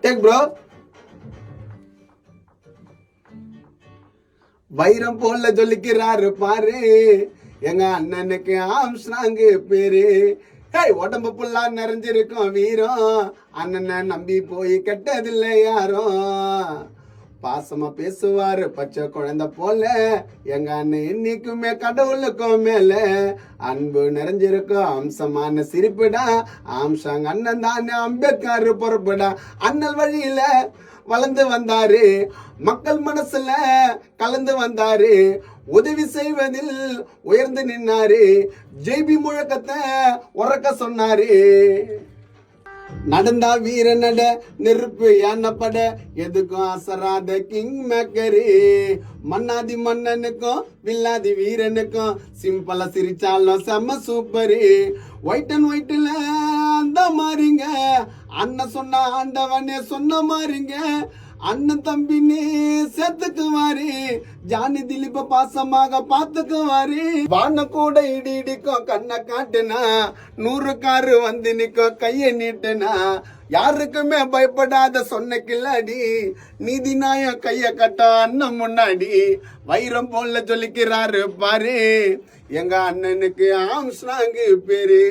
Take bro. வைரம் போல ஜொலிக்கிறாரு பாரு எங்க அண்ணனுக்கு ஆம்ஸ்ட்ராங் பேரு. உடம்பு புல்லா நிறைஞ்சிருக்கும் வீரம், அண்ணனை நம்பி போய் கெட்டதில்லை யாரும். பாசமா பேசுவாரு பச்சை குழந்தை போல, எங்க அண்ணன் என்னைக்குமே கடவுளுக்கும் மேல. அன்பு நிறைஞ்சிருக்கும் அம்சமான சிரிப்புடா, ஆம்சாங் அண்ணன் தானே அம்பேத்கர் பொறுப்புடா. அண்ணல் வழியில வளர்ந்து வந்தாரு, மக்கள் மனசுல கலந்து வந்தாரு, உதவி செய்வதில் உயர்ந்து நின்னாரு, ஜெய்பி முழக்கத்தை உறக்க சொன்னாரு. நடந்தா வீர நட நெருப்பு யானப்பட, எதுக்கும் அசராத கிங் மேக்கரு. மன்னாதி மன்னனுக்கும் வில்லாதி வீரனுக்கும் சிம்பிளா சிரிச்சாலும் செம்ம சூப்பரு. ஒயிட் அண்ட் ஒயிட்ல அந்த மாதிரிங்க, அண்ணன் சொன்ன ஆண்டவனே சொன்ன மாதிரிங்க. அண்ணன் தம்பின்னு சேர்த்துக்குவாரு, ஜானி திலீப்ப பாசமாக பார்த்துக்குவாரு. வான கூட இடி இடிக்கும் கண்ணை காட்டுனா, 100 காரு வந்து நிற்கும் கையை நீட்டுனா. யாருக்குமே பயப்படாத சொன்ன கில்லாடி, நீதி நாயம் கைய கட்ட அண்ணன் முன்னாடி. வைரம் போல ஜொலிக்கிறாரு பாரு எங்க அண்ணனுக்கு ஆம்ஸ்ட்ராங் பேரு.